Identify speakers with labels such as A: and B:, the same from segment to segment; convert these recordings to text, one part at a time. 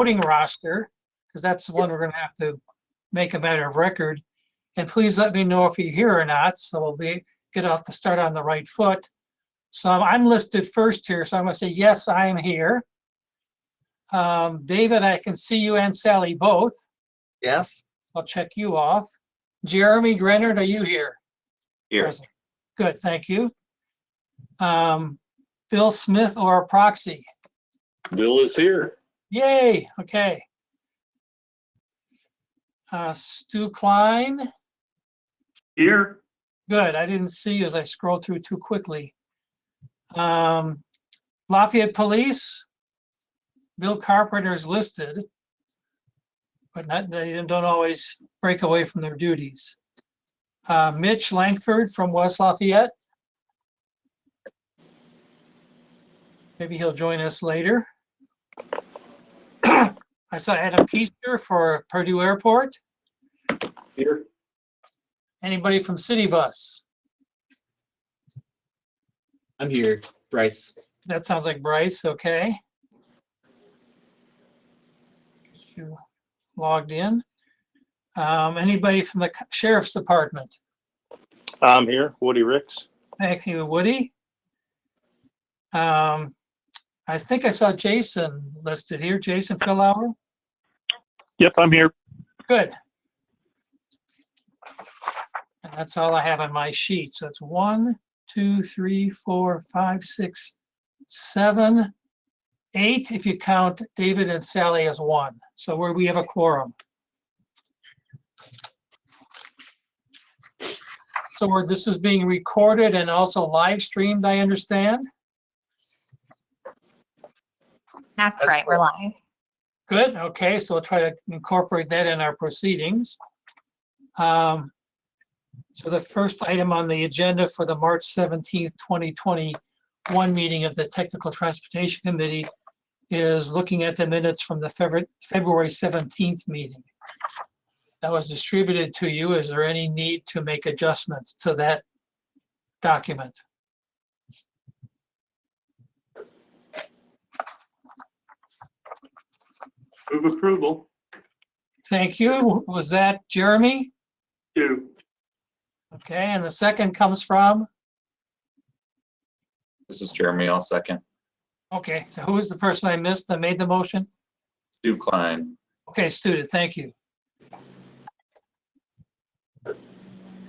A: voting roster, because that's the one we're gonna have to make a matter of record. And please let me know if you're here or not, so we'll get off the start on the right foot. So I'm listed first here, so I'm gonna say, yes, I am here. David, I can see you and Sally both.
B: Yes.
A: I'll check you off. Jeremy Grenard, are you here?
C: Here.
A: Present. Good, thank you. Bill Smith or a proxy?
C: Bill is here.
A: Yay, okay. Stu Klein?
D: Here.
A: Good, I didn't see you as I scrolled through too quickly. Lafayette Police? Bill Carpenter's listed, but they don't always break away from their duties. Mitch Langford from West Lafayette. Maybe he'll join us later. I saw Adam Keister for Purdue Airport.
C: Here.
A: Anybody from City Bus?
E: I'm here, Bryce.
A: That sounds like Bryce, okay. You logged in. Anybody from the Sheriff's Department?
D: I'm here, Woody Ricks.
A: Thank you, Woody. I think I saw Jason listed here. Jason Philauer?
D: Yep, I'm here.
A: Good. And that's all I have on my sheet. So it's 1, 2, 3, 4, 5, 6, 7, 8 if you count David and Sally as one. So we have a quorum. So this is being recorded and also live streamed, I understand.
F: That's right, we're live.
A: Good, okay, so we'll try to incorporate that in our proceedings. So the first item on the agenda for the March 17th, 2021 meeting of the Technical Transportation Committee is looking at the minutes from the February 17th meeting. That was distributed to you. Is there any need to make adjustments to that document?
D: Move approval.
A: Thank you. Was that Jeremy?
D: Two.
A: Okay, and the second comes from?
C: This is Jeremy. I'll second.
A: Okay, so who is the person I missed that made the motion?
C: Stu Klein.
A: Okay, Stu, thank you.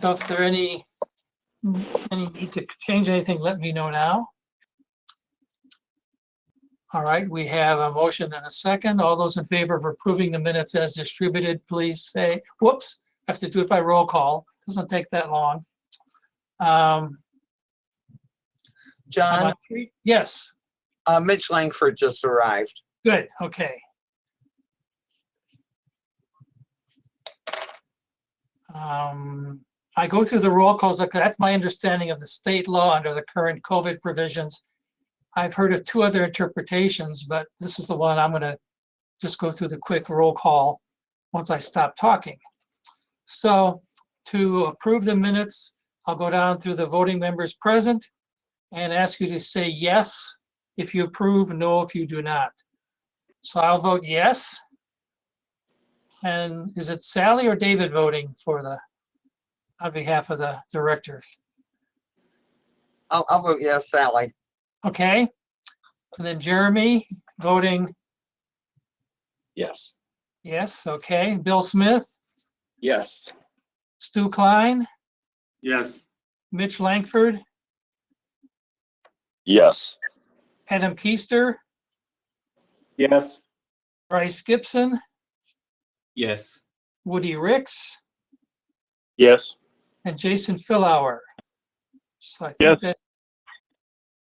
A: So if there any need to change anything, let me know now. All right, we have a motion and a second. All those in favor of approving the minutes as distributed, please say, whoops, I have to do it by roll call. Doesn't take that long.
B: John,
A: Yes,
B: Mitch Langford just arrived.
A: good, okay. I go through the roll calls. That's my understanding of the state law under the current COVID provisions. I've heard of two other interpretations, but this is the one I'm going to just go through the quick roll call once I stop talking. So to approve the minutes, I'll go down through the voting members present and ask you to say yes if you approve, no if you do not. So I'll vote yes. And is it Sally or David voting for on behalf of the directors?
B: I'll vote yes, Sally.
A: Okay. And then Jeremy voting
C: Yes.
A: yes. Okay. Bill Smith,
C: Yes.
A: Stu Klein,
D: Yes.
A: Mitch Langford,
D: Yes.
A: Adam Keister,
D: Yes.
A: Bryce Gibson,
E: Yes.
A: Woody Ricks,
D: Yes.
A: and Jason Philauer. So I think
D: Yes.
A: that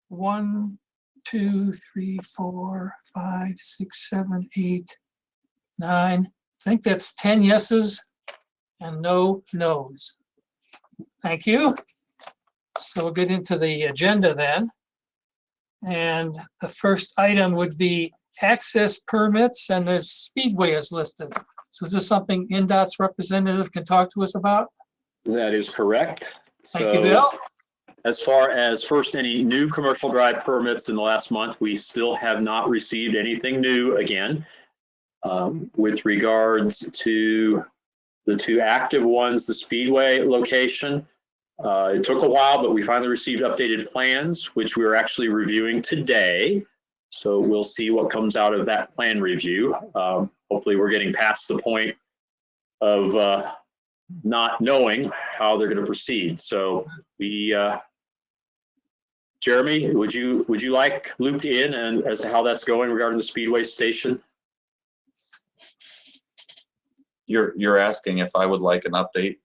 A: 1, 2, 3, 4, 5, 6, 7, 8, 9. I think that's 10 yeses and no nos. Thank you. So we'll get into the agenda then. And the first item would be access permits, and the speedway is listed. So is this something NDOT's representative can talk to us about?
G: That is correct.
A: Thank you, Bill.
G: As far as first, any new commercial drive permits in the last month, we still have not received anything new again. With regards to the two active ones, the Speedway location, it took a while, but we finally received updated plans, which we are actually reviewing today. So we'll see what comes out of that plan review. Hopefully we're getting past the point of not knowing how they're going to proceed. So we, Jeremy, would you like looped in and as to how that's going regarding the Speedway station?
C: You're asking if I would like an update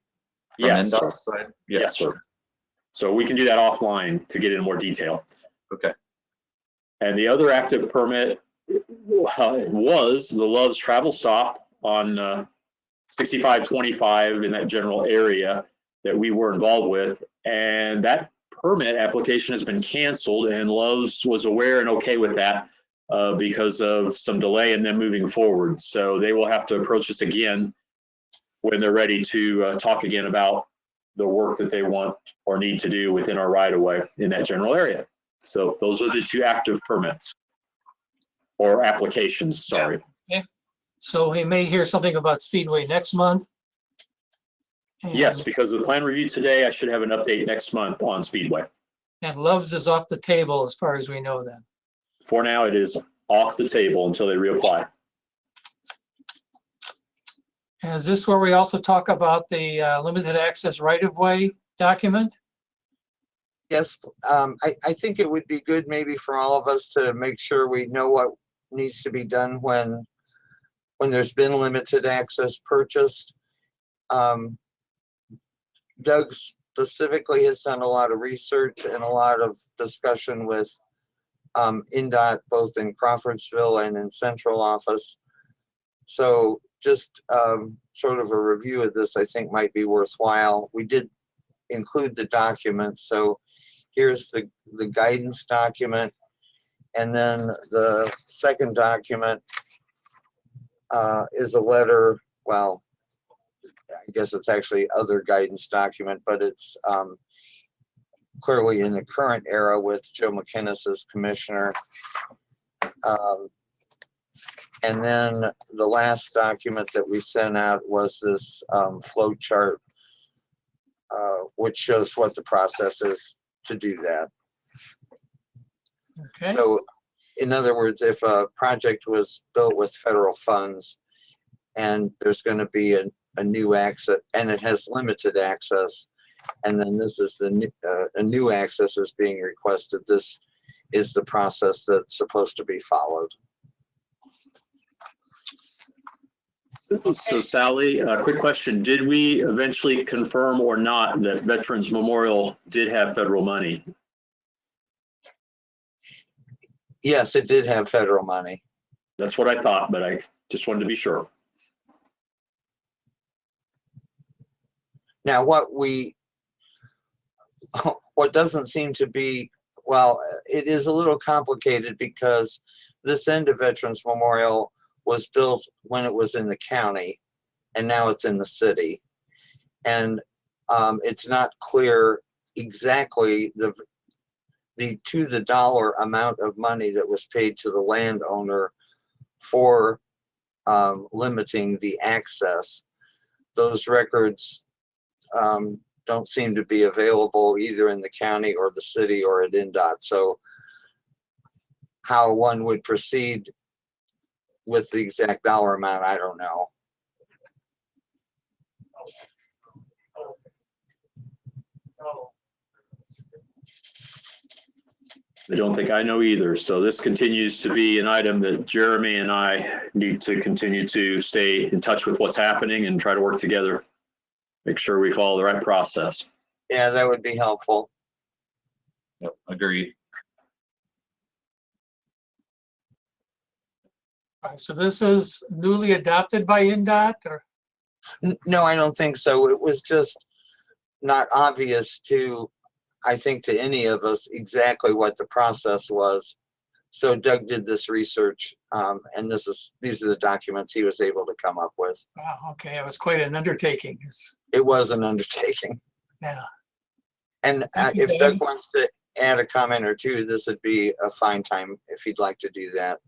C: from
G: Yes, sir.
C: NDOT's side? Yeah,
G: Yes, sir.
C: sure.
G: So we can do that offline to get into more detail.
C: Okay.
G: And the other active permit was the Love's travel stop on 6525 in that general area that we were involved with. And that permit application has been canceled, and Love's was aware and okay with that because of some delay in them moving forward. So they will have to approach us again when they're ready to talk again about the work that they want or need to do within our right of way in that general area. So those are the two active permits or applications, sorry.
A: So we may hear something about Speedway next month. And-
G: Yes, because of the plan review today, I should have an update next month on Speedway.
A: And Love's is off the table as far as we know then.
G: For now, it is off the table until they reapply.
A: And is this where we also talk about the limited access right-of-way document?
B: Yes, I think it would be good maybe for all of us to make sure we know what needs to be done when there's been limited access purchased. Doug specifically has done a lot of research and a lot of discussion with NDOT, both in Crawfordsville and in central office. So just sort of a review of this, I think, might be worthwhile. We did include the documents. So here's the guidance document. And then the second document is a letter, well, I guess it's actually other guidance document, but it's clearly in the current era with Joe McInnes as commissioner. And then the last document that we sent out was this flow chart, which shows what the process is to do that.
A: Okay,
B: So in other words, if a project was built with federal funds and there's going to be a new access and it has limited access, and then this is a new access is being requested, this is the process that's supposed to be followed.
G: So Sally, a quick question. Did we eventually confirm or not that Veterans Memorial did have federal money?
B: Yes, it did have federal money.
G: That's what I thought, but I just wanted to be sure.
B: Now, what doesn't seem to be, well, it is a little complicated because this end of Veterans Memorial was built when it was in the county, and now it's in the city. And it's not clear exactly the to the dollar amount of money that was paid to the landowner for limiting the access. Those records don't seem to be available either in the county or the city or at NDOT. So how one would proceed with the exact dollar amount, I don't know.
G: I don't think I know either. So this continues to be an item that Jeremy and I need to continue to stay in touch with what's happening and try to work together. Make sure we follow the right process.
B: Yeah, that would be helpful.
C: Yep, agreed.
A: all right, so this is newly adopted by NDOT or?
B: No, I don't think so. It was just not obvious to, I think, to any of us exactly what the process was. So Doug did this research, and these are the documents he was able to come up with.
A: Wow, okay, it was quite an undertaking.
B: It was an undertaking.
A: Yeah,
B: And
A: Thank you,
B: if
A: Doug.
B: Doug wants to add a comment or two, this would be a fine time if he'd like to do that.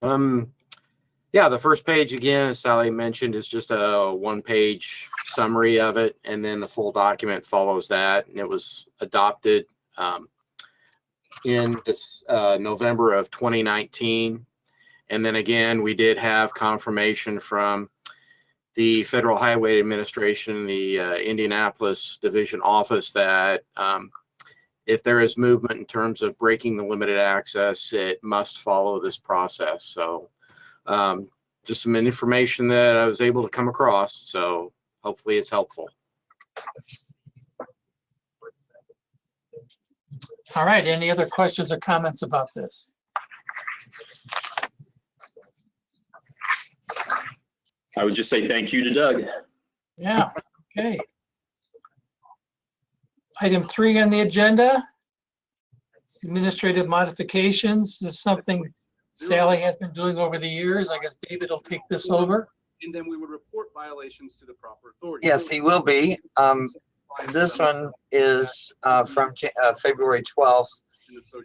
H: Yeah, the first page again, as Sally mentioned, is just a one-page summary of it, and then the full document follows that. And it was adopted in this November of 2019. And then again, we did have confirmation from the Federal Highway Administration, the Indianapolis Division Office, that if there is movement in terms of breaking the limited access, it must follow this process. So just some information that I was able to come across. So hopefully it's helpful.
A: All right, any other questions or comments about this?
G: I would just say thank you to Doug.
A: Yeah, okay. Item 3 on the agenda, administrative modifications. This is something Sally has been doing over the years. I guess David will take this over.
I: And then we would report violations to the proper authority.
B: Yes, he will be. This one is from February 12th,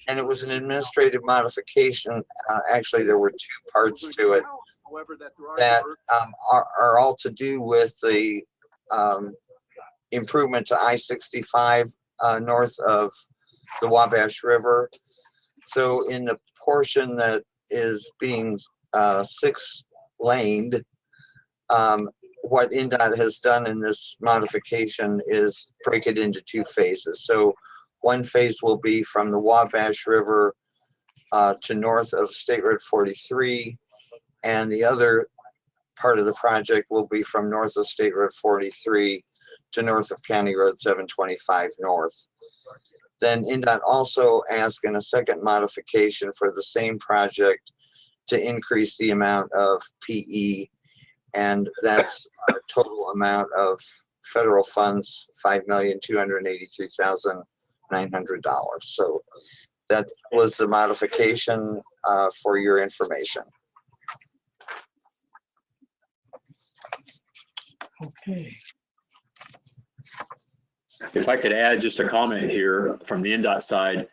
B: and it was an administrative modification. Actually, there were 2 parts to it that are all to do with the improvement to I-65 north of the Wabash River. So in the portion that is being 6-laned, what INDOT has done in this modification is break it into 2 phases. So one phase will be from the Wabash River to north of State Road 43, and the other part of the project will be from north of State Road 43 to north of County Road 725 north. Then INDOT also asked in a second modification for the same project to increase the amount of PE, and that's a total amount of federal funds, $5,283,900. So that was the modification for your information.
A: Okay.
G: If I could add just a comment here from the INDOT side.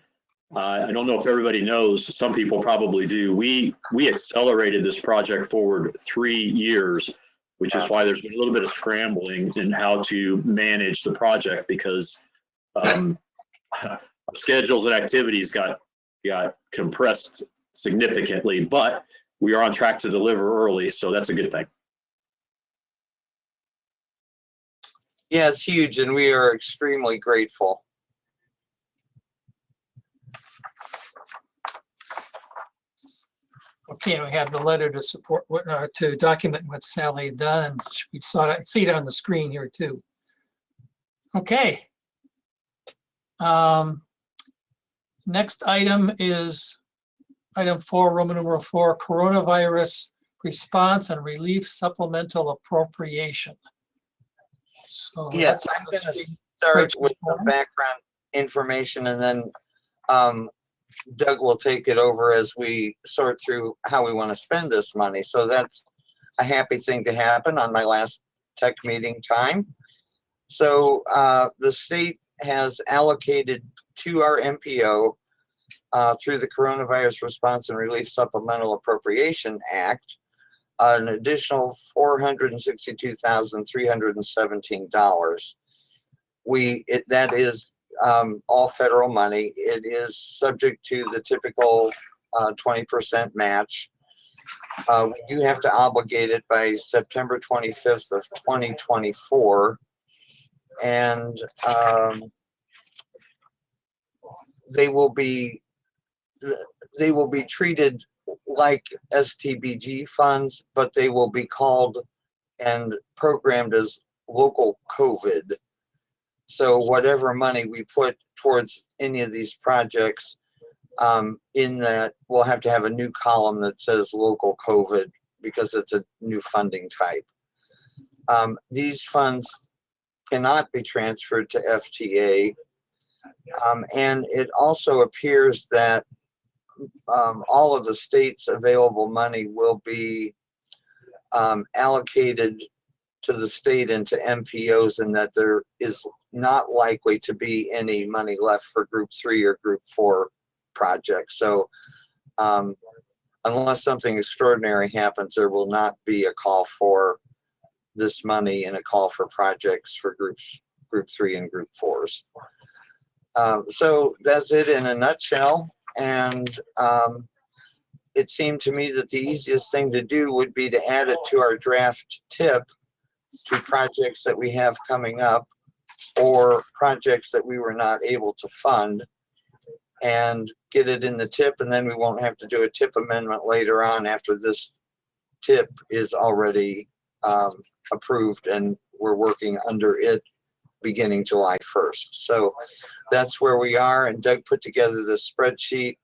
G: I don't know if everybody knows, some people probably do. We accelerated this project forward 3 years, which is why there's been a little bit of scrambling in how to manage the project, because our schedules and activities got compressed significantly, but we are on track to deliver early, so that's a good thing.
B: Yeah, it's huge, and we are extremely grateful.
A: Okay, and we have the letter to support, to document what Sally had done. We see it on the screen here too. Okay. Next item is item 4, Roman numeral 4, coronavirus response and relief supplemental appropriation. So
B: Yeah,
A: that's on
B: I'm
A: the
B: going to
A: screen.
B: start with the background information, and then Doug will take it over as we sort through how we want to spend this money. So that's a happy thing to happen on my last tech meeting time. So the state has allocated to our MPO through the Coronavirus Response and Relief Supplemental Appropriation Act an additional $462,317. That is all federal money. It is subject to the typical 20% match. We do have to obligate it by September 25th of 2024. And they will be treated like STBG funds, but they will be called and programmed as local COVID. So whatever money we put towards any of these projects, in that we'll have to have a new column that says local COVID because it's a new funding type. These funds cannot be transferred to FTA. And it also appears that all of the state's available money will be allocated to the state and to MPOs, and that there is not likely to be any money left for Group 3 or Group 4 projects. So unless something extraordinary happens, there will not be a call for this money and a call for projects for group 3 and group 4s. So that's it in a nutshell. And it seemed to me that the easiest thing to do would be to add it to our draft tip to projects that we have coming up or projects that we were not able to fund, and get it in the tip, and then we won't have to do a tip amendment later on after this tip is already approved and we're working under it beginning July 1st. So that's where we are, and Doug put together this spreadsheet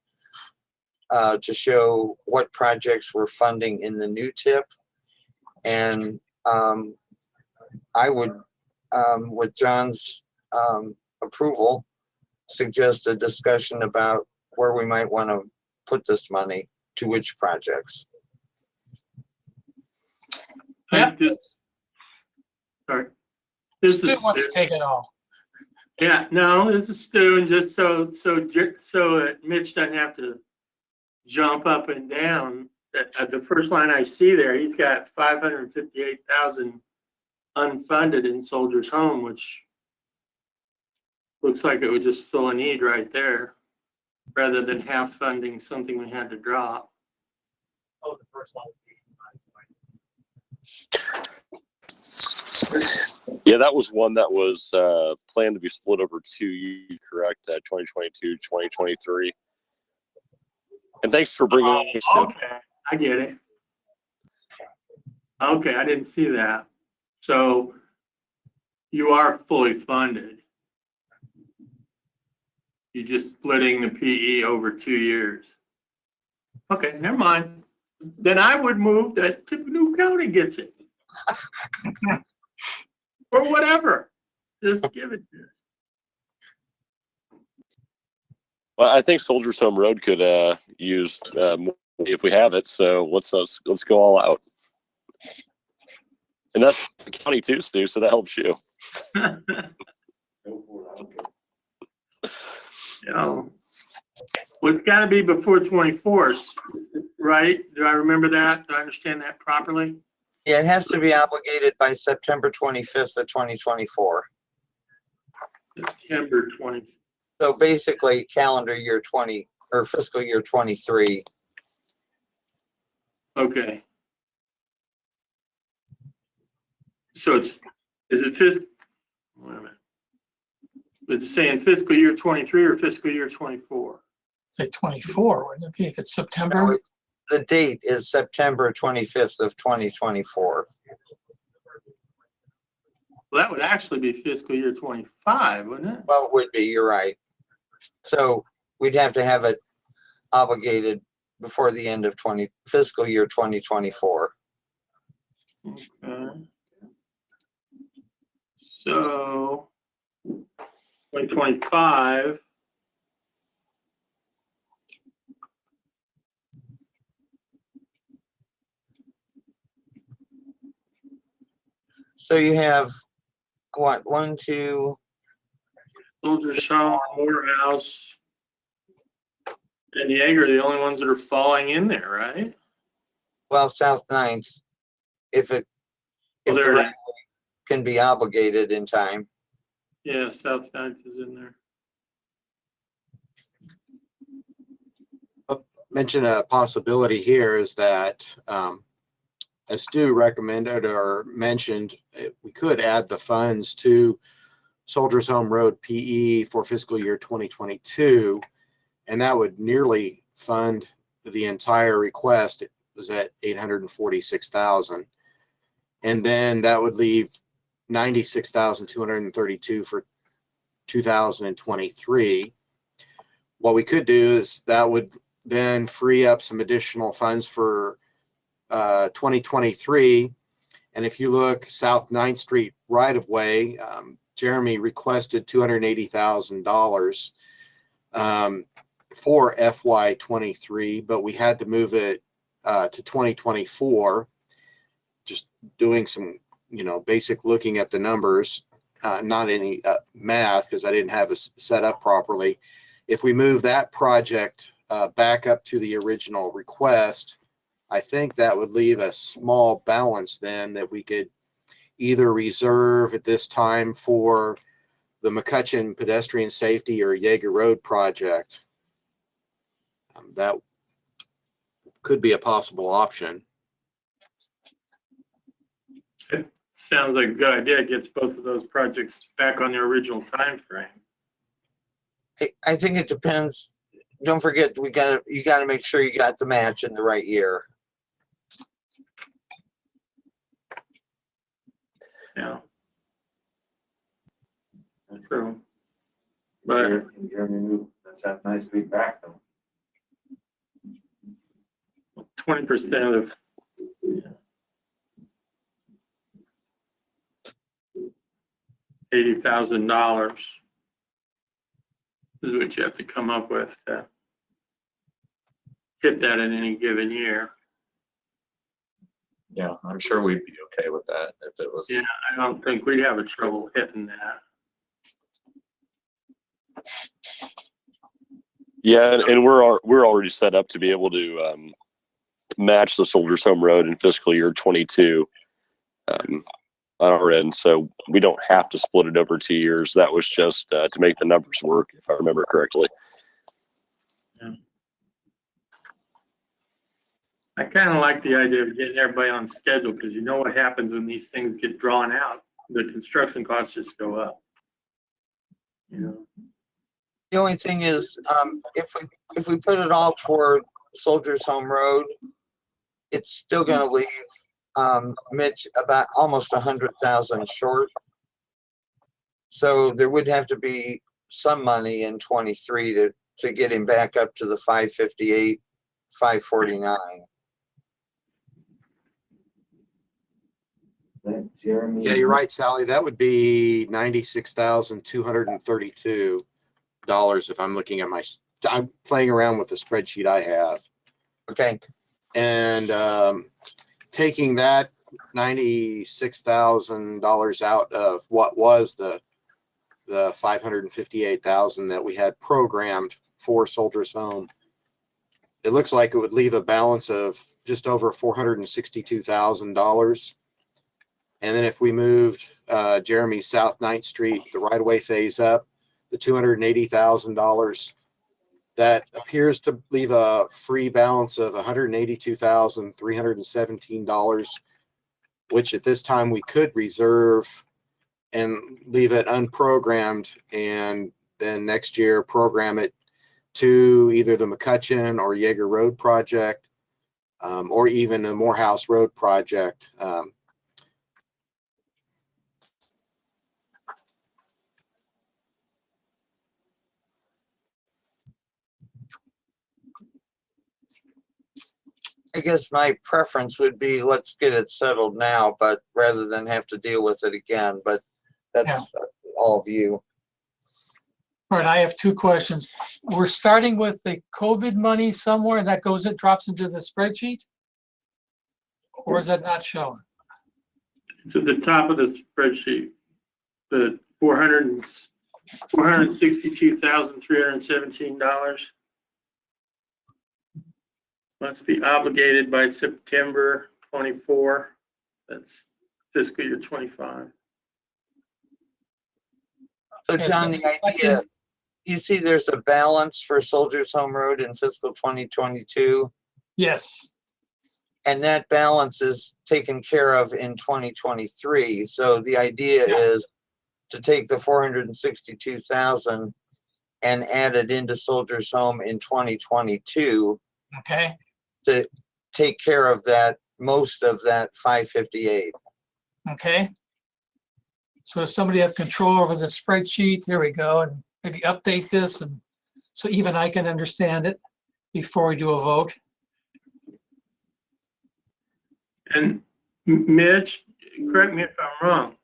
B: to show what projects we're funding in the new tip. And I would, with John's approval, suggest a discussion about where we might want to put this money, to which projects.
A: Yep.
D: Sorry. This
A: Stu
D: is
A: wants to take it all.
D: Yeah, no, this is Stu, and just so that Mitch doesn't have to jump up and down. At the first line I see there, he's got 558,000 unfunded in Soldiers Home, which looks like it would just fill a need right there, rather than half funding something we had to drop. Oh, the first line.
J: Yeah, that was one that was planned to be split over 2 years, correct? 2022, 2023. And thanks for bringing it.
D: Okay, I get it. Okay, I didn't see that. So you are fully funded. You're just splitting the PE over 2 years. Okay, never mind. Then I would move that Tippecanoe County gets it. Or whatever. Just give it to us.
J: Well, I think Soldiers Home Road could use more if we have it. So let's go all out. And that's the county too, Stu. So that helps you.
D: You know, well, it's got to be before 24, right? Do I remember that? Do I understand that properly?
B: Yeah, it has to be obligated by September 25th of 2024.
D: September 20.
B: So basically calendar year 20 or fiscal year 23.
D: Okay. So is it fiscal? Wait a minute. It's saying fiscal year 23 or fiscal year 24?
A: Say 24, wouldn't it be, if it's
B: No,
A: September?
B: the date is September 25th of 2024.
D: Well, that would actually be fiscal year 25, wouldn't it?
B: Well, it would be, you're right. So we'd have to have it obligated before the end of fiscal year 2024.
D: Okay. So 2025.
B: So you have what, 1, 2,
D: Soldiers Home, Morehouse, and Yeager are the only ones that are falling in there, right?
B: well, South Ninth, if
D: Well,
B: the
D: there it
B: right
D: is.
B: can be obligated in time.
D: Yeah, South Ninth is in there.
H: Mention a possibility here is that, as Stu recommended or mentioned, we could add the funds to Soldiers Home Road PE for fiscal year 2022, and that would nearly fund the entire request. It was at $846,000, and then that would leave $96,232 for 2023. What we could do is that would then free up some additional funds for 2023. And if you look South 9th Street right of way, Jeremy requested $280,000 for FY23, but we had to move it to 2024. Just doing some, basic looking at the numbers, not any math because I didn't have it set up properly. If we move that project back up to the original request, I think that would leave a small balance then that we could either reserve at this time for the McCutcheon pedestrian safety or Jaeger Road project. That could be a possible option.
D: Sounds like a good idea. It gets both of those projects back on their original time frame.
B: I think it depends. Don't forget, you gotta make sure you got the match in the right year.
D: Yeah. True. But
C: Let's have nice feedback though.
D: 20% of $80,000 is what you have to come up with to hit that in any given year.
C: Yeah, I'm sure we'd be okay with that if it was.
D: Yeah, I don't think we'd have a trouble hitting that.
J: Yeah, and we're already set up to be able to match the Soldiers Home Road in fiscal year 22 on our end, so we don't have to split it over 2 years. That was just to make the numbers work, if I remember correctly.
D: Yeah. I kind of like the idea of getting everybody on schedule, because you know what happens when these things get drawn out. The construction costs just go up. You know.
B: The only thing is, if we put it all toward Soldiers Home Road, it's still going to leave Mitch about almost 100,000 short. So there would have to be some money in 23 to get him back up to the 558, 549.
H: Yeah, you're right, Sally. That would be $96,232 if I'm looking at I'm playing around with the spreadsheet I have.
B: Okay.
H: And taking that $96,000 out of what was the 558,000 that we had programmed for Soldiers Home, it looks like it would leave a balance of just over $462,000. And then if we moved Jeremy South 9th Street, the right-of-way phase up, the $280,000, that appears to leave a free balance of $182,317, which at this time we could reserve and leave it unprogrammed, and then next year program it to either the McCutcheon or Jaeger Road project, or even the Morehouse Road project.
B: I guess my preference would be let's get it settled now, but rather than have to deal with it again. But that's all of you.
A: All right, I have two questions. We're starting with the COVID money somewhere and that drops into the spreadsheet? Or is that not shown?
D: It's at the top of the spreadsheet. The $462,317 must be obligated by September 24. That's fiscal year 25.
B: So John, the idea, you see there's a balance for Soldiers Home Road in fiscal 2022.
A: Yes.
B: And that balance is taken care of in 2023. So the idea is to take the 462,000 and add it into Soldiers Home in 2022.
A: Okay.
B: To take care of that, most of that 558.
A: Okay. So does somebody have control over the spreadsheet? There we go. And maybe update this, and so even I can understand it before we do a vote.
D: And Mitch, correct me if I'm wrong,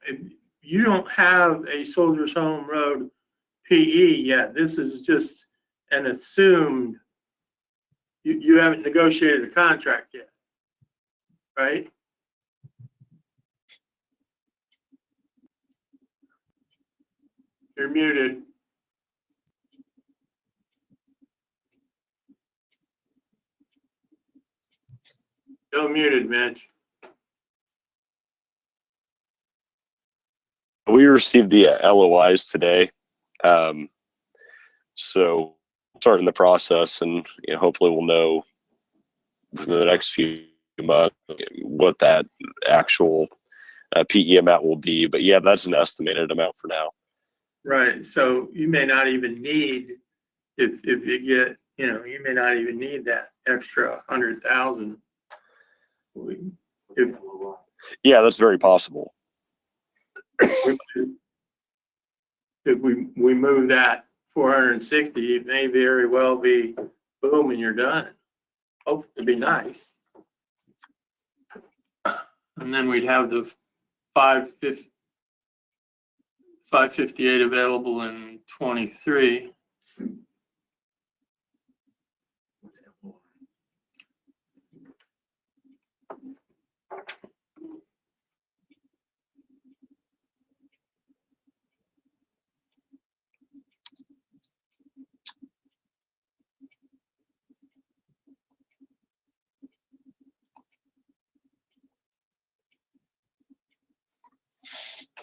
D: you don't have a Soldiers Home Road PE yet. This is just an assumed, you haven't negotiated a contract yet, right? You're muted. Still muted, Mitch.
J: We received the LOIs today. So starting the process, and hopefully we'll know within the next few months what that actual PE amount will be. But yeah, that's an estimated amount for now.
D: Right, so you may not even need, if you get, you may not even need that extra 100,000. If
J: Yeah, that's very possible.
D: if we move that 460, it may very well be boom and you're done. Oh, it'd be nice. And then we'd have the 558 available in 23.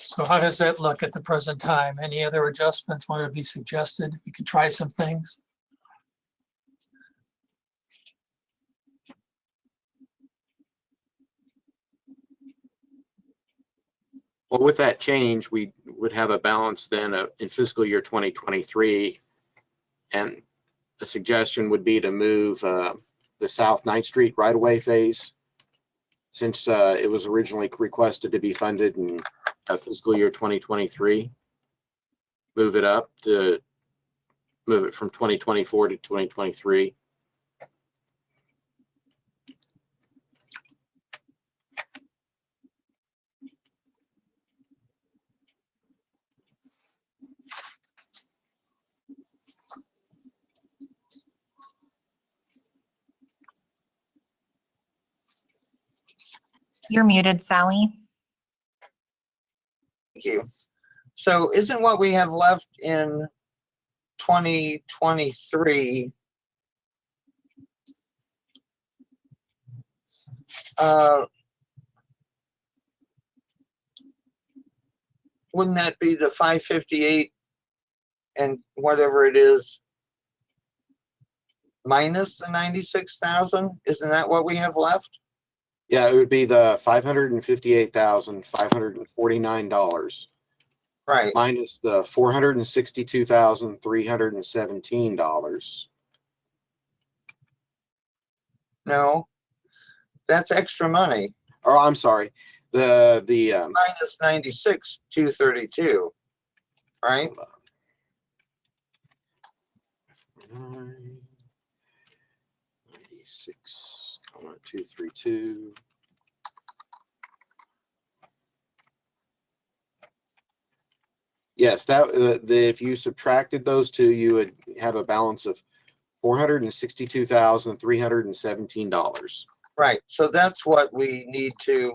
A: So how does that look at the present time? Any other adjustments want to be suggested? We could try some things.
H: Well, with that change, we would have a balance then in fiscal year 2023. And a suggestion would be to move the South 9th Street right-of-way phase, since it was originally requested to be funded in fiscal year 2023. Move it from 2024 to 2023.
F: You're muted, Sally.
B: Thank you. So isn't what we have left in 2023 wouldn't that be the 558 and whatever it is minus the 96,000? Isn't that what we have left?
H: Yeah, it would be the $558,549.
B: Right.
H: Minus the $462,317.
B: No, that's extra money.
H: Or I'm sorry, the
B: Minus 96,232, right?
H: 96,232. Yes, if you subtracted those two, you would have a balance of $462,317.
B: Right. So that's what we need to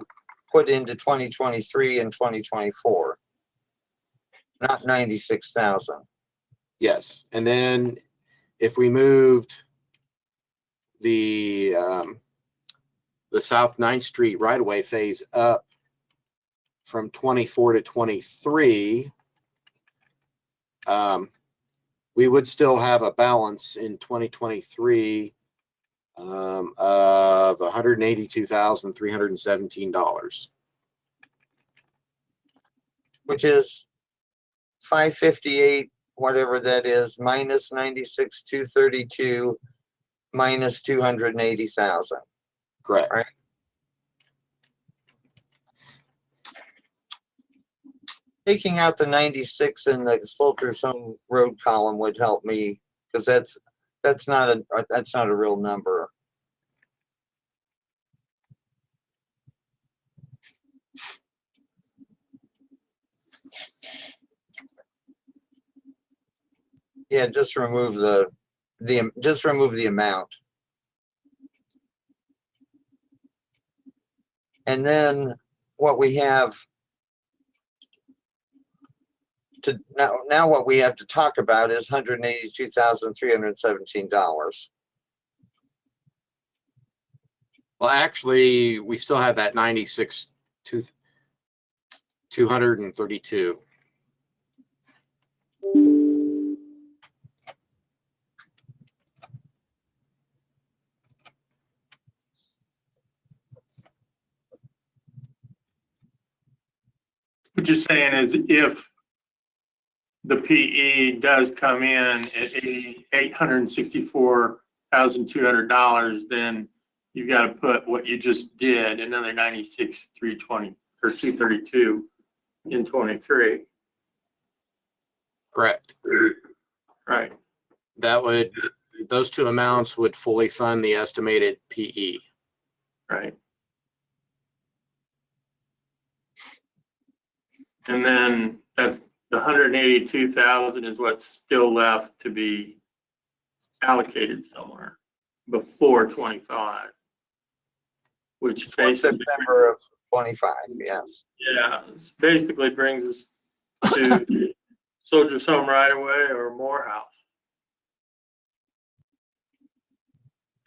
B: put into 2023 and 2024, not 96,000.
H: Yes, and then if we moved the South 9th Street right-of-way phase up from 24 to 23, we would still have a balance in 2023 of $182,317,
B: which is 558, whatever that is, minus 96,232, minus 280,000.
H: correct?
B: Right. Taking out the 96 in the Slaughter's Home Road column would help me, because that's not a real number. Yeah, just remove the amount. And then what we have to now what we have to talk about is $182,317.
H: Well, actually, we still have that 96, 232.
D: What you're saying is if the PE does come in at $864,200, then you got to put what you just did, another 96,320 or 232 in 23.
H: Correct.
D: Right.
H: Those two amounts would fully fund the estimated PE.
D: Right. And then that's the 182,000 is what's still left to be allocated somewhere before 25, which
B: For
D: basically,
B: September of 25, yes.
D: yeah, this basically brings us to Soldier's Home right away or Morehouse.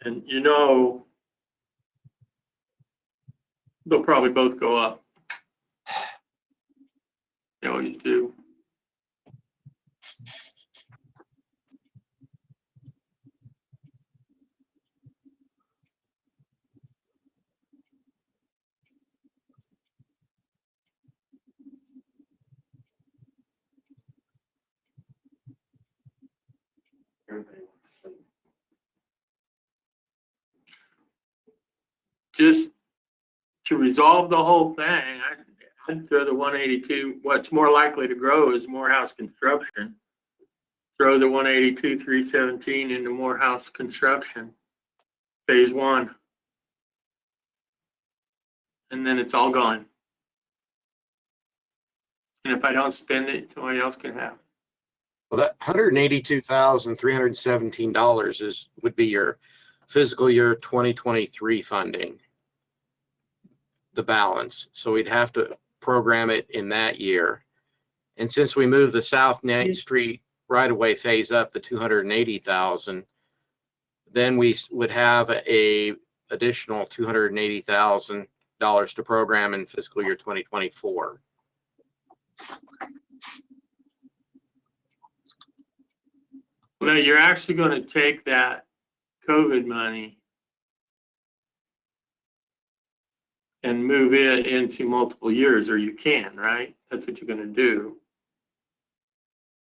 D: And you know, they'll probably both go up. They always do. Just to resolve the whole thing, I'd throw the 182. What's more likely to grow is Morehouse construction. Throw the 182,317 into Morehouse construction, phase 1. And then it's all gone. And if I don't spend it, somebody else can have it.
H: Well, that $182,317 would be your fiscal year 2023 funding, the balance. So we'd have to program it in that year. And since we moved the South 9th Street right-of-way phase up to 280,000, then we would have a additional $280,000 to program in fiscal year 2024.
D: Well, you're actually going to take that COVID money and move it into multiple years, or you can, right? That's what you're going to do.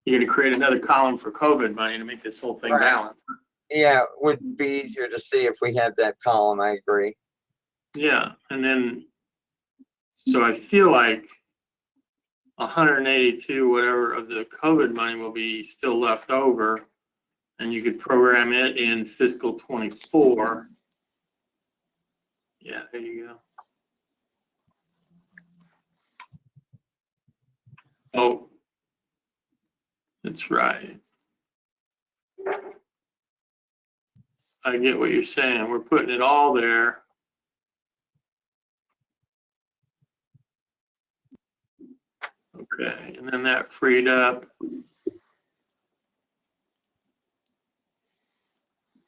D: You're going to create another column for COVID money to make this whole thing balance.
B: Yeah, it would be easier to see if we had that column, I agree.
D: Yeah, and then, so I feel like 182, whatever, of the COVID money will be still left over, and you could program it in fiscal 24. Yeah, there you go. Oh, that's right. I get what you're saying. We're putting it all there. Okay, and then that freed up.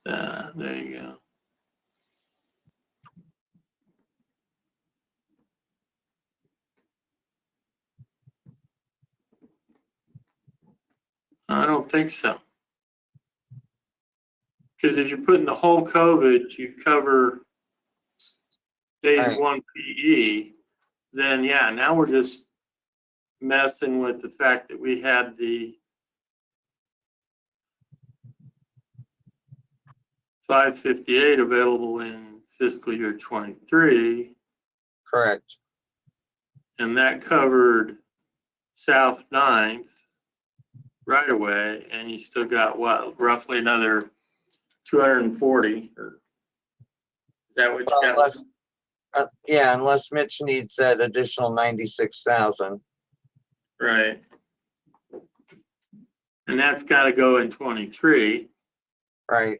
D: There you go. I don't think so. Because if you're putting the whole COVID, you cover phase 1 PE, then yeah, now we're just messing with the fact that we had the 558 available in fiscal year 23.
B: Correct.
D: And that covered South 9th right away, and you still got what, roughly another 240, or is that what you got?
B: Unless, yeah, unless Mitch needs that additional 96,000.
D: Right. And that's got to go in 23.
B: Right.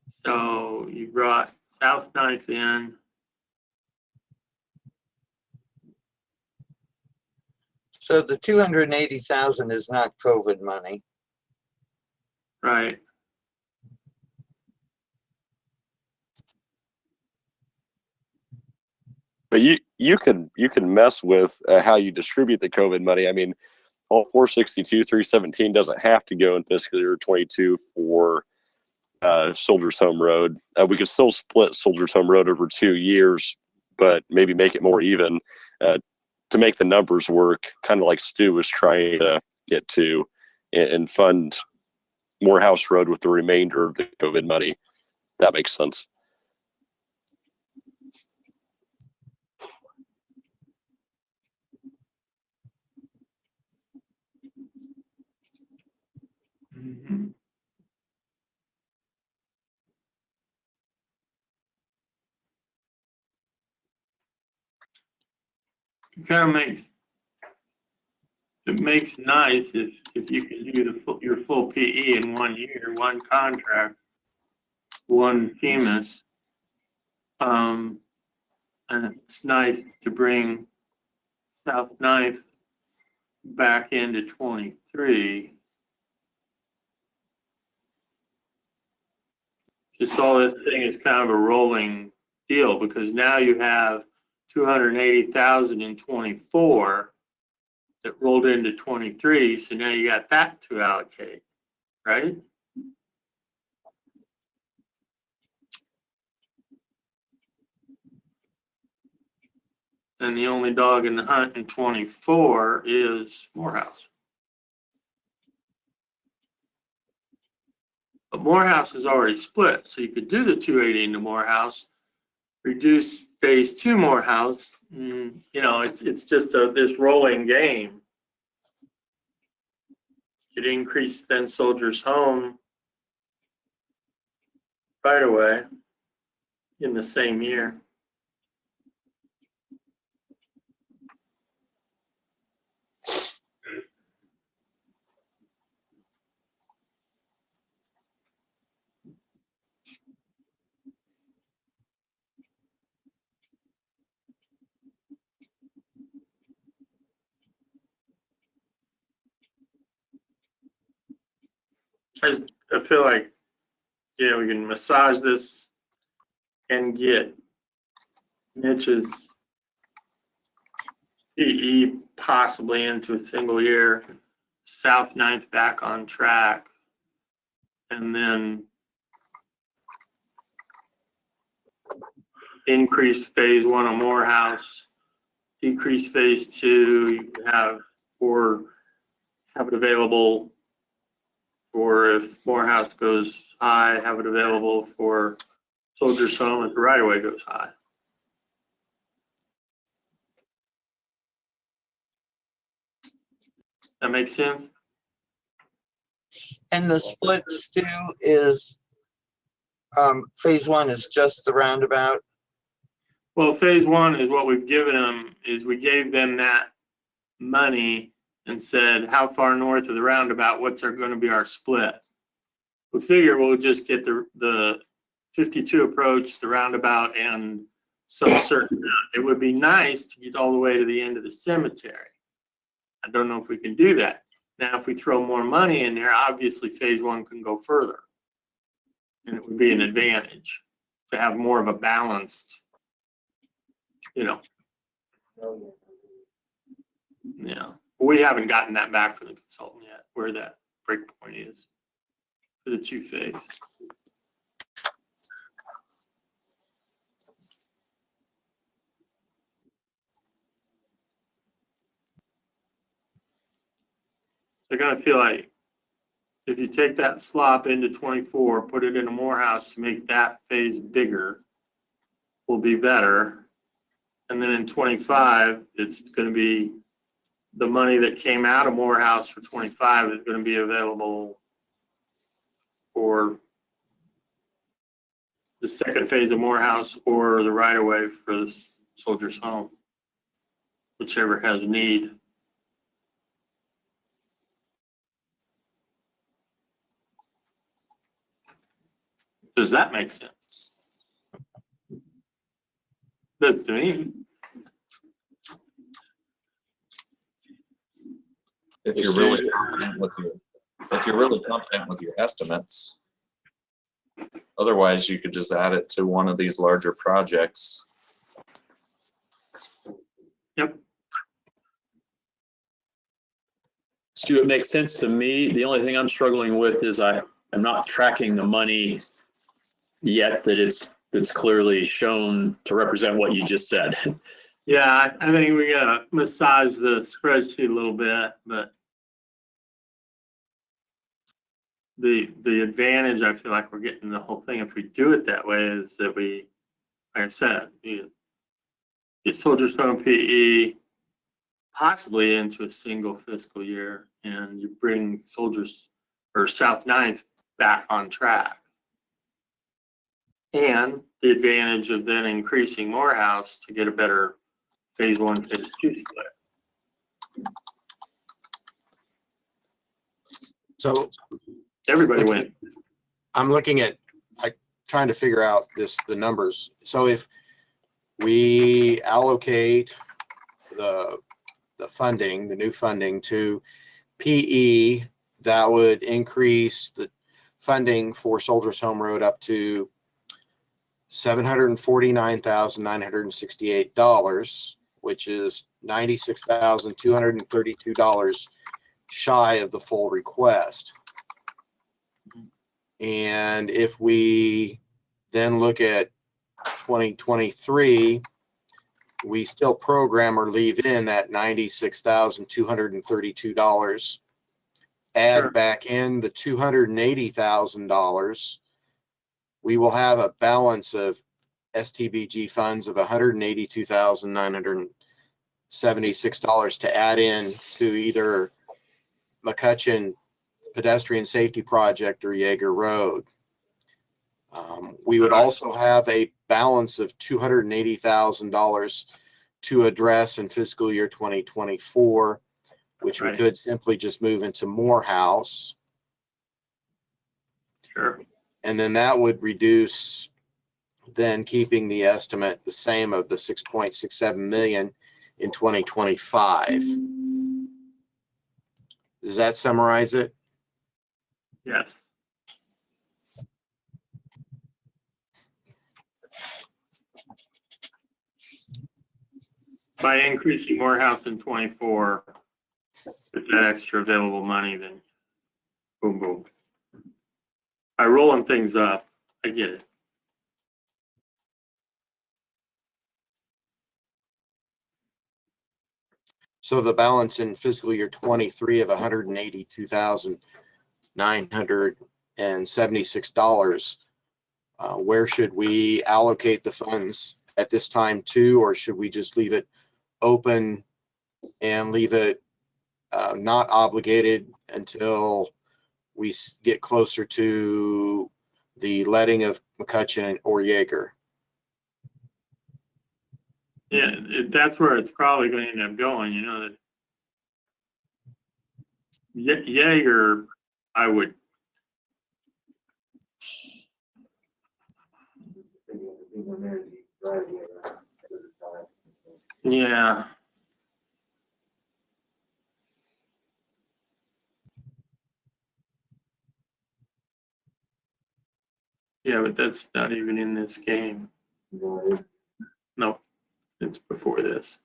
D: So you brought South 9th in.
B: So the 280,000 is not COVID money.
D: Right.
J: But you can mess with how you distribute the COVID money. I mean, all 462, 317 doesn't have to go in fiscal year 22 for Soldiers Home Road. We could still split Soldiers Home Road over 2 years, but maybe make it more even to make the numbers work, kind of like Stu was trying to get to, and fund Morehouse Road with the remainder of the COVID money. That makes sense.
D: Mhm. It kind of makes nice if you can do your full PE in 1 year, one contract, one FEMAS. And it's nice to bring South Ninth back into 23. Just all this thing is kind of a rolling deal because now you have 280,000 in 24 that rolled into 23. So now you got that to allocate, right? And the only dog in the hunt in 24 is Morehouse. But Morehouse is already split, so you could do the 280 into Morehouse, reduce phase 2 Morehouse. You know, it's just this rolling game. It increased then Soldiers Home right away in the same year. I feel like, you know, we can massage this and get Mitch's PE possibly into a single year, South Ninth back on track, and then increase phase 1 of Morehouse, decrease phase 2, you can have it available for if Morehouse goes high, have it available for Soldiers Home if the right of way goes high. That makes sense?
B: And the split, Stu, is phase 1 is just the roundabout.
D: Well, phase 1 is what we've given them, is we gave them that money and said, how far north of the roundabout, what's going to be our split? We figure we'll just get the 52 approach, the roundabout, and some certain amount. It would be nice to get all the way to the end of the cemetery. I don't know if we can do that. Now, if we throw more money in there, obviously phase 1 can go further. And it would be an advantage to have more of a balanced, you know. Yeah. We haven't gotten that back from the consultant yet, where that break point is for the 2 phase. I kind of feel like if you take that slop into 24, put it into Morehouse to make that phase bigger, will be better. And then in 25, it's going to be the money that came out of Morehouse for 25 is going to be available for the second phase of Morehouse or the right of way for the Soldiers Home, whichever has need. Does that make sense? Does to me.
C: If you're really confident with your estimates. Otherwise, you could just add it to one of these larger projects.
D: Yep.
G: Stu, it makes sense to me. The only thing I'm struggling with is I'm not tracking the money yet that's clearly shown to represent what you just said.
D: Yeah, I think we gotta massage the spreadsheet a little bit, but the advantage I feel like we're getting the whole thing if we do it that way is that we, like I said, you get Soldiers Home PE possibly into a single fiscal year, and you bring Soldiers or South Ninth back on track. And the advantage of then increasing Morehouse to get a better phase 1, phase 2 split.
H: So
D: Everybody wins.
H: I'm looking at, trying to figure out the numbers. So if we allocate the funding, the new funding to PE, that would increase the funding for Soldiers Home Road up to $749,968, which is $96,232 shy of the full request. And if we then look at 2023, we still program or leave in that $96,232, add back in the $280,000, we will have a balance of STBG funds of $182,976 to add in to either McCutcheon Pedestrian Safety Project or Yeager Road. We would also have a balance of $280,000 to address in fiscal year 2024, which we could simply just move into Morehouse.
D: Sure.
H: And then that would reduce, then keeping the estimate the same of the 6.67 million in 2025. Does that summarize it?
D: Yes. By increasing Morehouse in 24, with that extra available money, then boom, boom. By rolling things up, I get it.
H: So the balance in fiscal year 23 of $182,976, where should we allocate the funds at this time to, or should we just leave it open and leave it not obligated until we get closer to the letting of McCutcheon or Yeager?
D: Yeah, that's where it's probably going to end up going, you know, that Yeager, I would. Yeah. Yeah, but that's not even in this game. No, it's before this.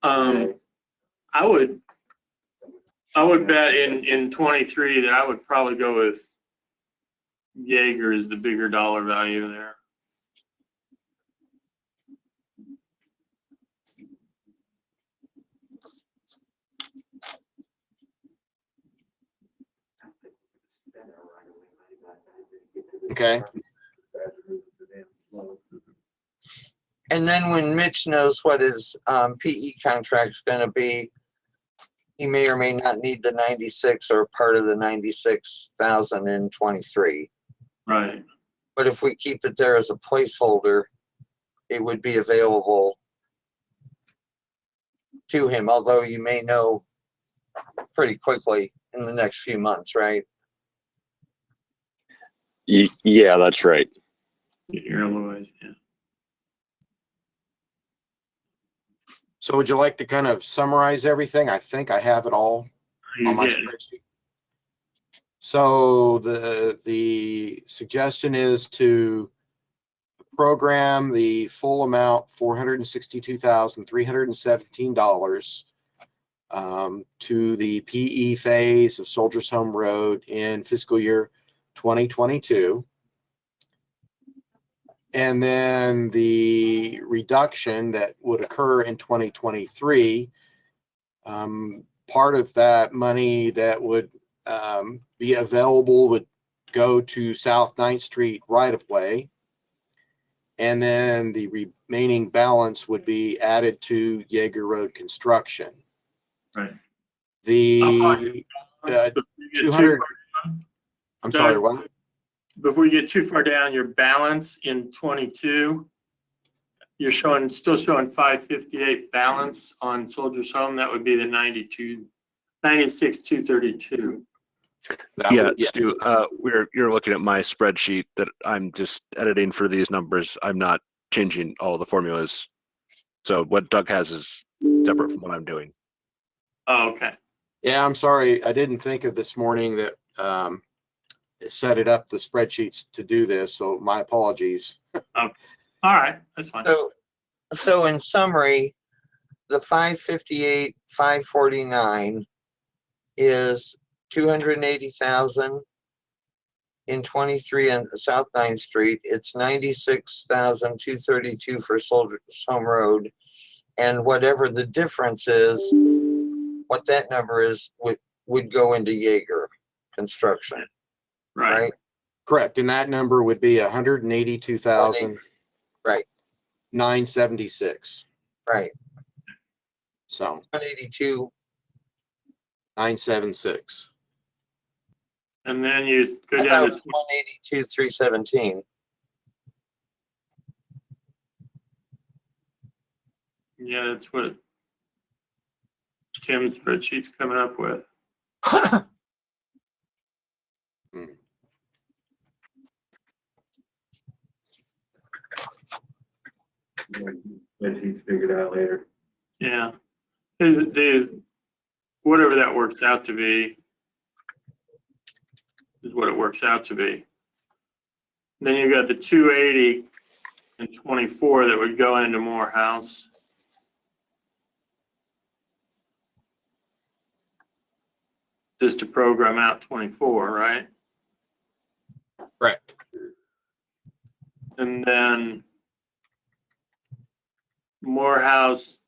D: I would bet in 23 that I would probably go with Yeager as the bigger dollar value there.
H: Okay.
B: And then when Mitch knows what his PE contract's going to be, he may or may not need the 96 or part of the 96,000 in 23.
D: Right.
B: But if we keep it there as a placeholder, it would be available to him, although you may know pretty quickly in the next few months, right?
J: Yeah, that's right.
D: You're otherwise, yeah.
H: So would you like to kind of summarize everything? I think I have it all on my spreadsheet. So the suggestion is to program the full amount, $462,317, to the PE phase of Soldiers Home Road in fiscal year 2022. And then the reduction that would occur in 2023, part of that money that would be available would go to South 9th Street right-of-way. And then the remaining balance would be added to Jaeger Road construction.
D: Right.
H: The
D: Before you get
H: 200, I'm
D: Doug,
H: sorry, what?
D: Before you get too far down, your balance in 22, you're still showing 558 balance on Soldiers Home. That would be the 96,232.
K: Yeah, Stu, you're looking at my spreadsheet that I'm just editing for these numbers. I'm not changing all the formulas. So what Doug has is separate from what I'm doing.
D: Oh, okay.
H: Yeah, I'm sorry. I didn't think of this morning that it set it up the spreadsheets to do this. So my apologies.
D: All right, that's fine.
B: So in summary, the 558, 549 is 280,000 in 23 on South 9th Street. It's 96,232 for Soldiers Home Road. And whatever the difference is, what that number is would go into Jaeger construction. Right?
H: Correct. And that number would be 182,000.
B: Right.
H: 976.
B: Right.
H: So
B: 182.
H: 976.
D: And then you go
B: I thought
D: down
B: it
D: to
B: was 182, 317.
D: yeah, that's what Tim's spreadsheet's coming up with.
E: He's figured out later.
D: Yeah. Whatever that works out to be is what it works out to be. Then you got the 280 and 24 that would go into Morehouse. Just to program out 24, right?
H: Correct.
D: And then Morehouse,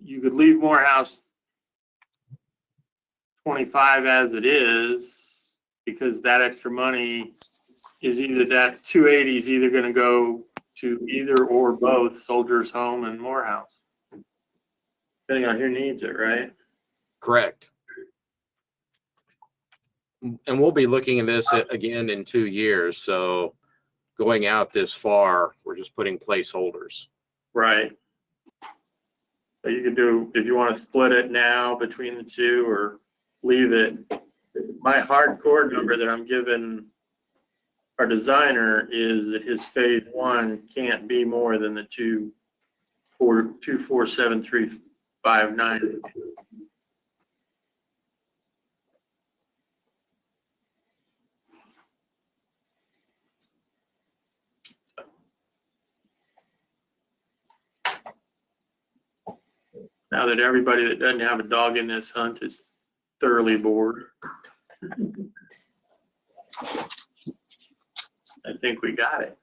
D: you could leave Morehouse 25 as it is, because that extra money is either that 280 is either going to go to either or both Soldiers Home and Morehouse, depending on who needs it, right?
H: Correct. And we'll be looking at this again in 2 years. So going out this far, we're just putting placeholders.
D: Right. So you could do, if you want to split it now between the two or leave it. My hardcore number that I'm giving our designer is that his phase one can't be more than the 247,359. Now that everybody that doesn't have a dog in this hunt is thoroughly bored, I think we got it.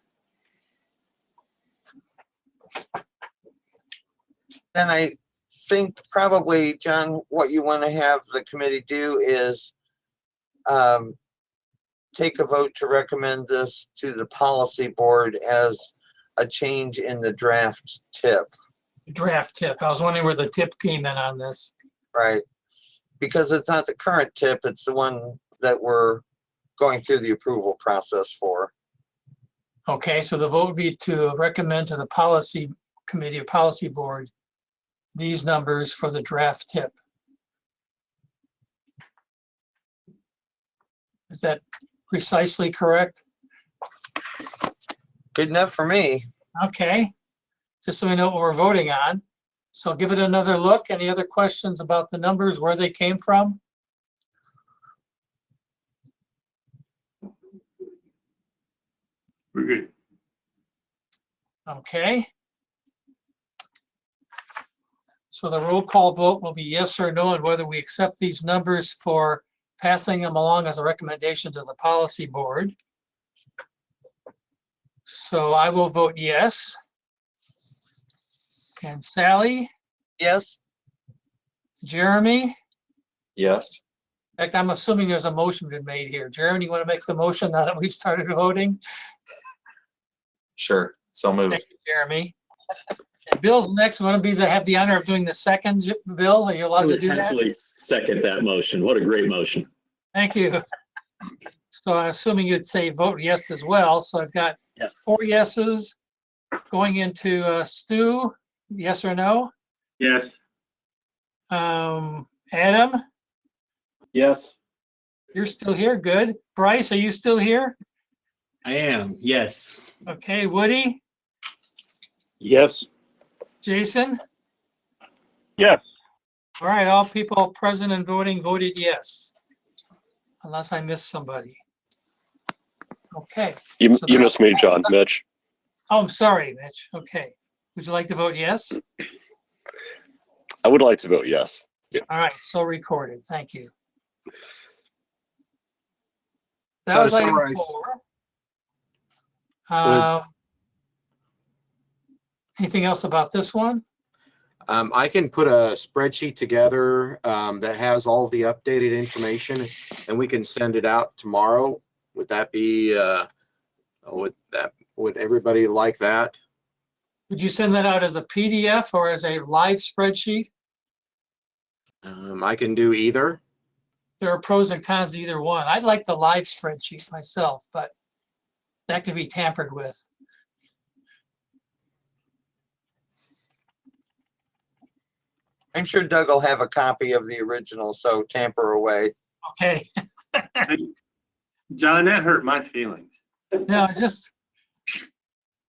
B: Then I think probably, John, what you want to have the committee do is take a vote to recommend this to the policy board as a change in the draft tip.
A: Draft tip. I was wondering where the tip came in on this.
B: Right. Because it's not the current tip, it's the one that we're going through the approval process for.
A: Okay, so the vote would be to recommend to the policy committee or policy board these numbers for the draft tip. Is that precisely correct?
B: Good enough for me.
A: Okay, just so we know what we're voting on. So give it another look. Any other questions about the numbers, where they came from?
D: We're good.
A: Okay. So the roll call vote will be yes or no on whether we accept these numbers for passing them along as a recommendation to the policy board. So I will vote yes. And Sally,
B: Yes,
A: Jeremy,
C: Yes.
A: in fact, I'm assuming there's a motion been made here. Jeremy, you want to make the motion now that we've started voting?
C: Sure. So moved.
A: Thank you, Jeremy. And Bill's next. Want to have the honor of doing the second, Bill? Are you
G: I
A: allowed to
G: would
A: do that?
G: happily second that motion. What a great motion.
A: Thank you. So I'm assuming you'd say vote yes as well. So I've got
G: Yes.
A: 4 yeses going into Stu, yes or no?
D: Yes.
A: Adam,
G: Yes.
A: you're still here. Good. Bryce, are you still here?
E: I am. Yes.
A: Okay. Woody,
G: Yes.
A: Jason?
J: Yes.
A: All right. All people present and voting voted yes. Unless I missed somebody. Okay.
J: You,
A: So
J: you
A: that-
J: missed me, John, Mitch.
A: Oh, I'm sorry, Mitch. Okay. Would you like to vote yes?
J: I would like to vote yes.
A: All right. So recorded. Thank you.
H: So
A: That was
H: to
A: item
H: summarize-
A: 4. Anything else about this one?
H: I can put a spreadsheet together that has all the updated information, and we can send it out tomorrow. Would that be, would everybody like that?
A: Would you send that out as a PDF or as a live spreadsheet?
H: I can do either.
A: There are pros and cons to either one. I'd like the live spreadsheet myself, but that can be tampered with.
B: I'm sure Doug will have a copy of the original, so tamper away.
A: Okay.
D: John, that hurt my feelings.
A: No, it's just,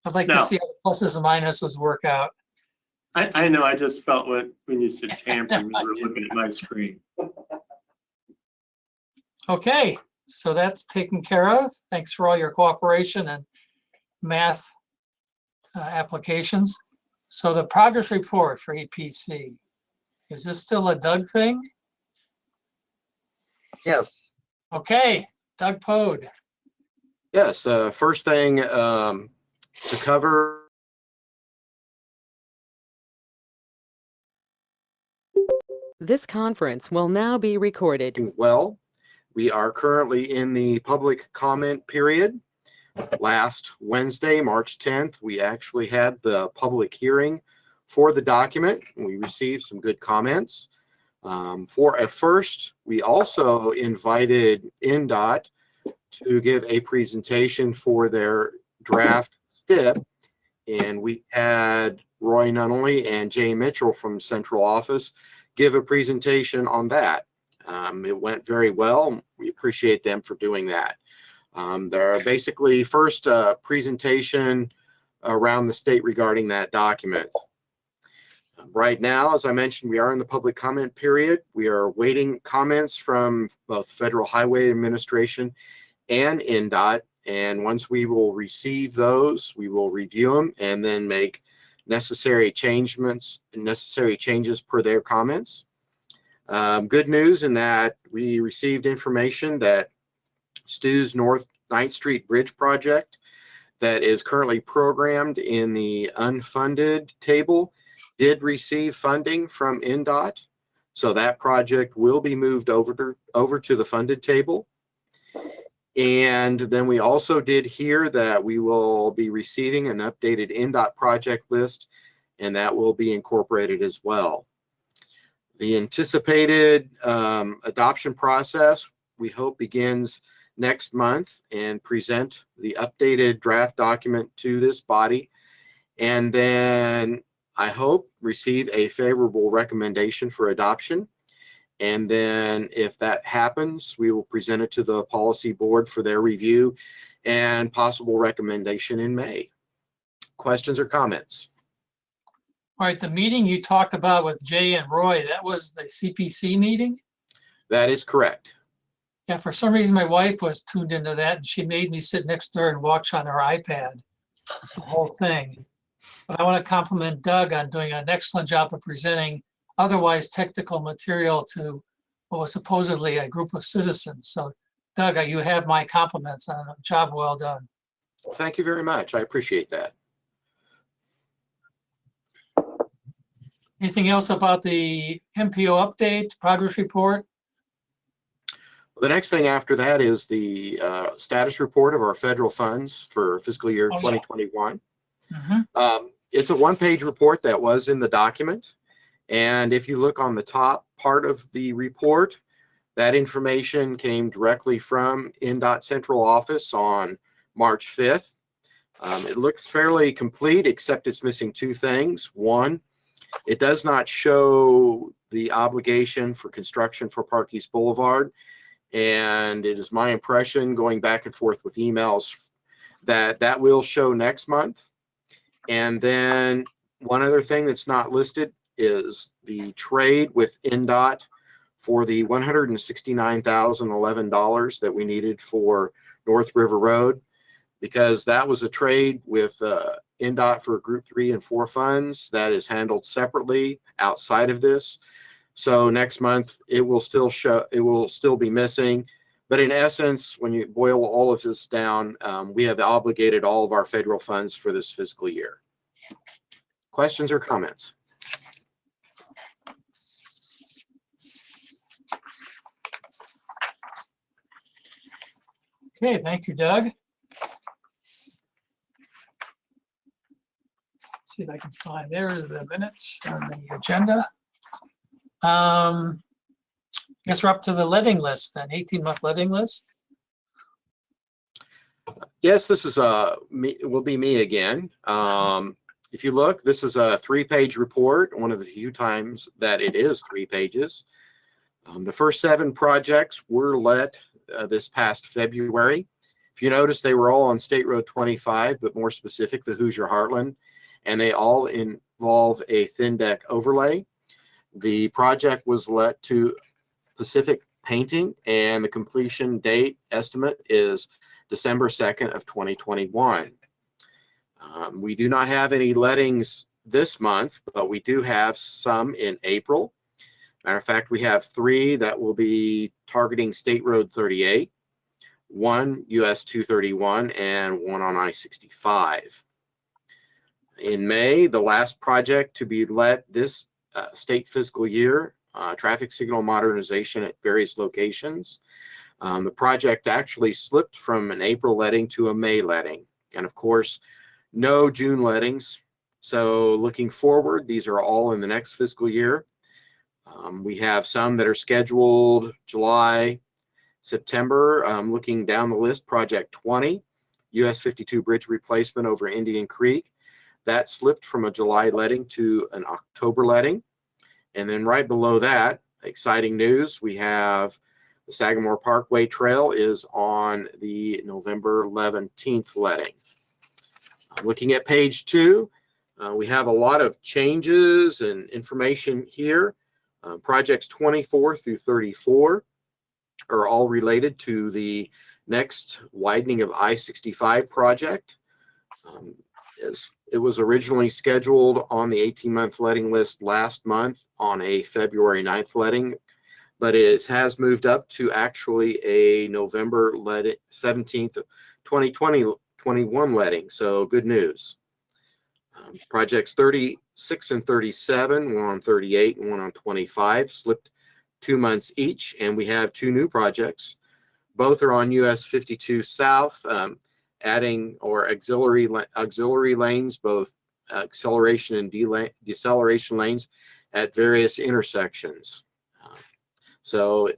A: I'd like to
D: No.
A: see how the pluses and minuses work out.
D: I know, I just felt when you said tamper, you were looking at my screen.
A: Okay, so that's taken care of. Thanks for all your cooperation and math applications. So the progress report for EPC, is this still a Doug thing?
B: Yes.
A: Okay, Doug Pode.
H: Yes, first thing to cover.
L: This conference will now be recorded.
H: Well, we are currently in the public comment period. Last Wednesday, March 10th, we actually had the public hearing for the document. We received some good comments. For a first, we also invited NDOT to give a presentation for their draft STIP. And we had Roy Nunnally and Jay Mitchell from Central Office give a presentation on that. It went very well. We appreciate them for doing that. They're basically first presentation around the state regarding that document. Right now, as I mentioned, we are in the public comment period. We are awaiting comments from both Federal Highway Administration and NDOT. And once we will receive those, we will review them and then make necessary changes per their comments. Good news in that we received information that Stu's North 9th Street Bridge project that is currently programmed in the unfunded table did receive funding from NDOT. So that project will be moved over to the funded table. And then we also did hear that we will be receiving an updated NDOT project list, and that will be incorporated as well. The anticipated adoption process, we hope, begins next month and present the updated draft document to this body. And then I hope receive a favorable recommendation for adoption. And then if that happens, we will present it to the policy board for their review and possible recommendation in May. Questions or comments?
A: All right, the meeting you talked about with Jay and Roy, that was the CPC meeting?
H: That is correct.
A: Yeah, for some reason, my wife was tuned into that and she made me sit next to her and watch on her iPad, the whole thing. But I want to compliment Doug on doing an excellent job of presenting otherwise technical material to what was supposedly a group of citizens. So Doug, you have my compliments on a job well done.
H: Well, thank you very much. I appreciate that.
A: Anything else about the MPO update, progress report?
H: The next thing after that is the status report of our federal funds for fiscal year
A: Oh, yeah.
H: 2021.
A: Mhm.
H: It's a one-page report that was in the document. And if you look on the top part of the report, that information came directly from INDOT Central Office on March 5th. It looks fairly complete, except it's missing two things. One, it does not show the obligation for construction for Park East Boulevard. And it is my impression, going back and forth with emails, that that will show next month. And then one other thing that's not listed is the trade with INDOT for the $169,011 that we needed for North River Road, because that was a trade with INDOT for Group 3 and 4 funds that is handled separately outside of this. So next month it will still be missing. But in essence, when you boil all of this down, we have obligated all of our federal funds for this fiscal year. Questions or comments?
A: Okay, thank you, Doug. See if I can find, there the minutes on the agenda. Guess we're up to the letting list then, 18-month letting list.
H: Yes, this is will be me again. If you look, this is a 3-page report, one of the few times that it is 3 pages. The first 7 projects were let this past February. If you notice, they were all on State Road 25, but more specific, the Hoosier Heartland, and they all involve a thin deck overlay. The project was let to Pacific Painting, and the completion date estimate is December 2nd of 2021. We do not have any lettings this month, but we do have some in April. Matter of fact, we have 3 that will be targeting State Road 38, 1 US 231, and 1 on I-65. In May, the last project to be let this state fiscal year, traffic signal modernization at various locations. The project actually slipped from an April letting to a May letting. And of course, no June lettings. So looking forward, these are all in the next fiscal year. We have some that are scheduled July, September. Looking down the list, Project 20, US 52 bridge replacement over Indian Creek. That slipped from a July letting to an October letting. And then right below that, exciting news, we have the Sagamore Parkway Trail is on the November 11th letting. Looking at page 2, we have a lot of changes and information here. Projects 24 through 34 are all related to the next widening of I-65 project. It was originally scheduled on the 18-month letting list last month on a February 9th letting, but it has moved up to actually a November 17th, 2021 letting. So good news. Projects 36 and 37, one on 38 and one on 25, slipped 2 months each, and we have 2 new projects. Both are on US 52 South, adding or auxiliary lanes, both acceleration and deceleration lanes at various intersections. So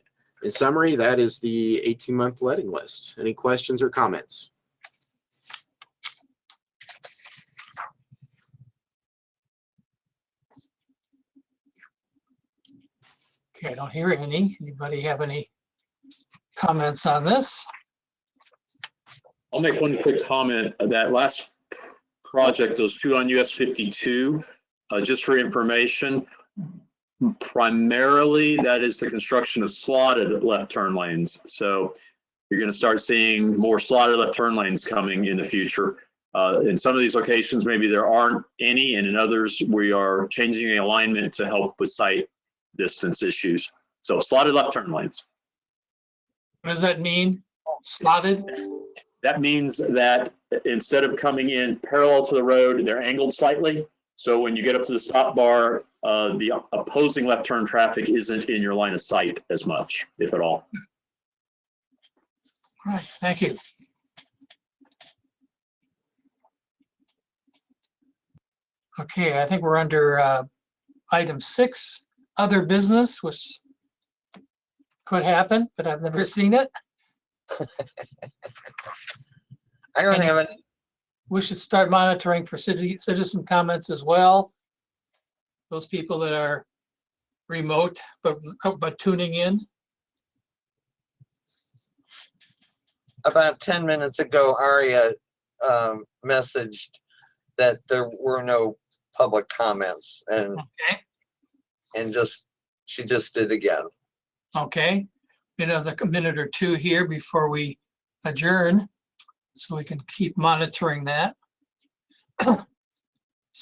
H: in summary, that is the 18-month letting list. Any questions or comments?
A: Okay, I don't hear any. Anybody have any comments on this?
G: I'll make one quick comment. That last project, those 2 on US 52, just for information, primarily that is the construction of slotted left turn lanes. So you're going to start seeing more slotted left turn lanes coming in the future. In some of these locations, maybe there aren't any, and in others, we are changing the alignment to help with sight distance issues. So slotted left turn lanes.
A: What does that mean? Slotted?
G: That means that instead of coming in parallel to the road, they're angled slightly. So when you get up to the stop bar, the opposing left turn traffic isn't in your line of sight as much, if at all.
A: All right, thank you. Okay, I think we're under item 6, other business, which could happen, but I've never seen it.
B: I don't have any.
A: We should start monitoring for citizen comments as well. Those people that are remote, but tuning in.
B: About 10 minutes ago, Aria messaged that there were no public comments, and she just did again.
A: Okay, another minute or two here before we adjourn, so we can keep monitoring that. So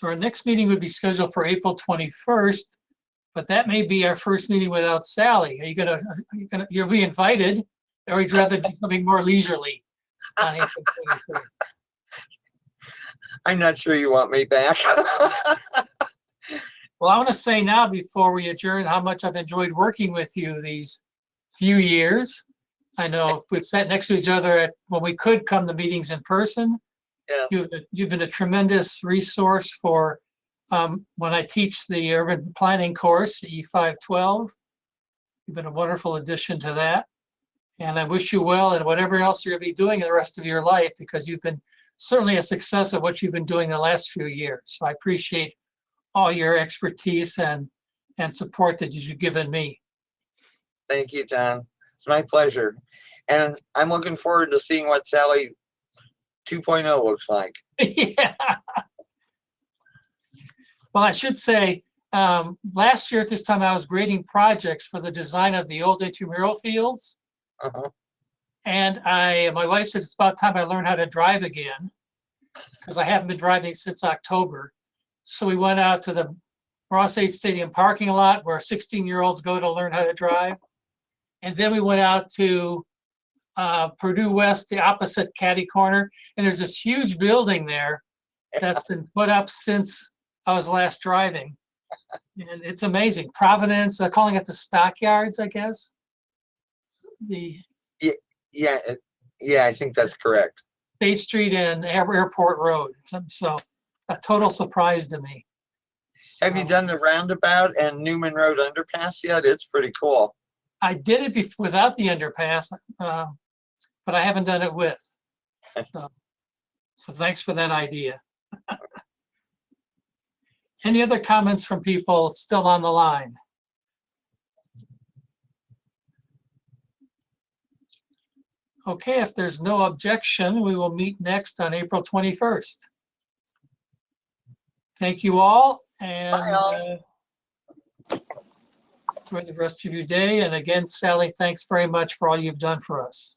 A: our next meeting would be scheduled for April 21st, but that may be our first meeting without Sally. You'll be invited, or would you rather do something more leisurely on April 21st?
B: I'm not sure you want me back.
A: Well, I want to say now before we adjourn how much I've enjoyed working with you these few years. I know we've sat next to each other when we could come to meetings in person.
B: Yes.
A: You've been a tremendous resource for when I teach the urban planning course, E512. You've been a wonderful addition to that. And I wish you well in whatever else you're going to be doing in the rest of your life, because you've been certainly a success of what you've been doing the last few years. So I appreciate all your expertise and support that you've given me.
B: Thank you, John. It's my pleasure. And I'm looking forward to seeing what Sally 2.0 looks like.
A: Yeah. Well, I should say, last year at this time, I was grading projects for the design of the old intramural fields. And my wife said it's about time I learned how to drive again, because I haven't been driving since October. So we went out to the Ross 8 Stadium parking lot where 16-year-olds go to learn how to drive. And then we went out to Purdue West, the opposite catty corner. And there's this huge building there that's been put up since I was last driving. And it's amazing. Providence, calling it the Stockyards, I guess.
B: Yeah, I think that's correct.
A: Bay Street and Airport Road. So a total surprise to me.
B: Have you done the roundabout and Newman Road underpass yet? It's pretty cool.
A: I did it without the underpass, but I haven't done it with. So thanks for that idea. Any other comments from people still on the line? Okay, if there's no objection, we will meet next on April 21st. Thank you all, and enjoy the rest of your day. And again, Sally, thanks very much for all you've done for us.